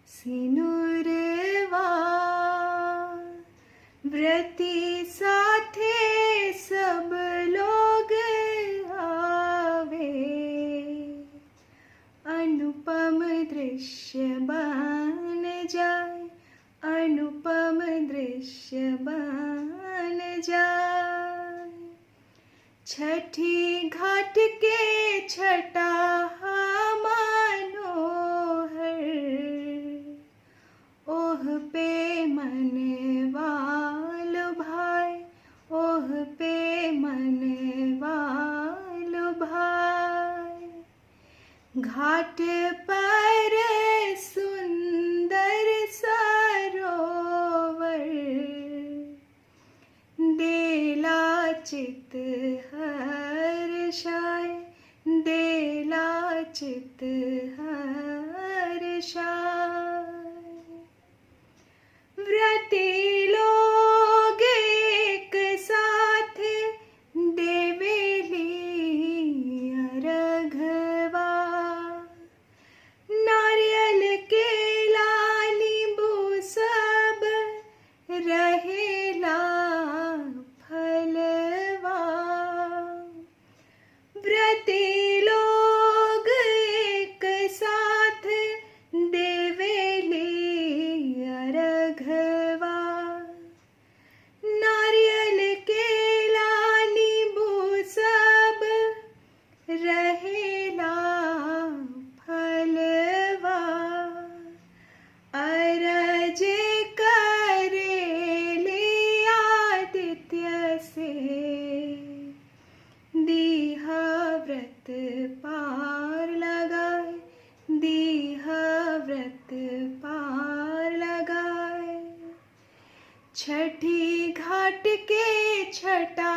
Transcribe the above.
सिनुरवा व्रती साथे सब लोग आवे, अनुपम दृश्य बन जाए, अनुपम दृश्य बन जाए। छठी घाट के छटा मनोहर, ओह पे मनवाल भाई, ओह पे मनवाल भाई। घाट पर सुंदर सरोवर, देला चित हर्षाय, देला चित हर्षाय। व्रती लोग एक साथ देवेली अर्घवा, नारियल केला नींबू सब रहेला फलवा। व्रती लोग एक साथ देवेली अर्घवा, नारियल केला नींबू सब रहेला फलवा। अरज करेले आदित्य से, दीह व्रत पार लगाए, दीह व्रत पार लगाए। छठी घाट के छटा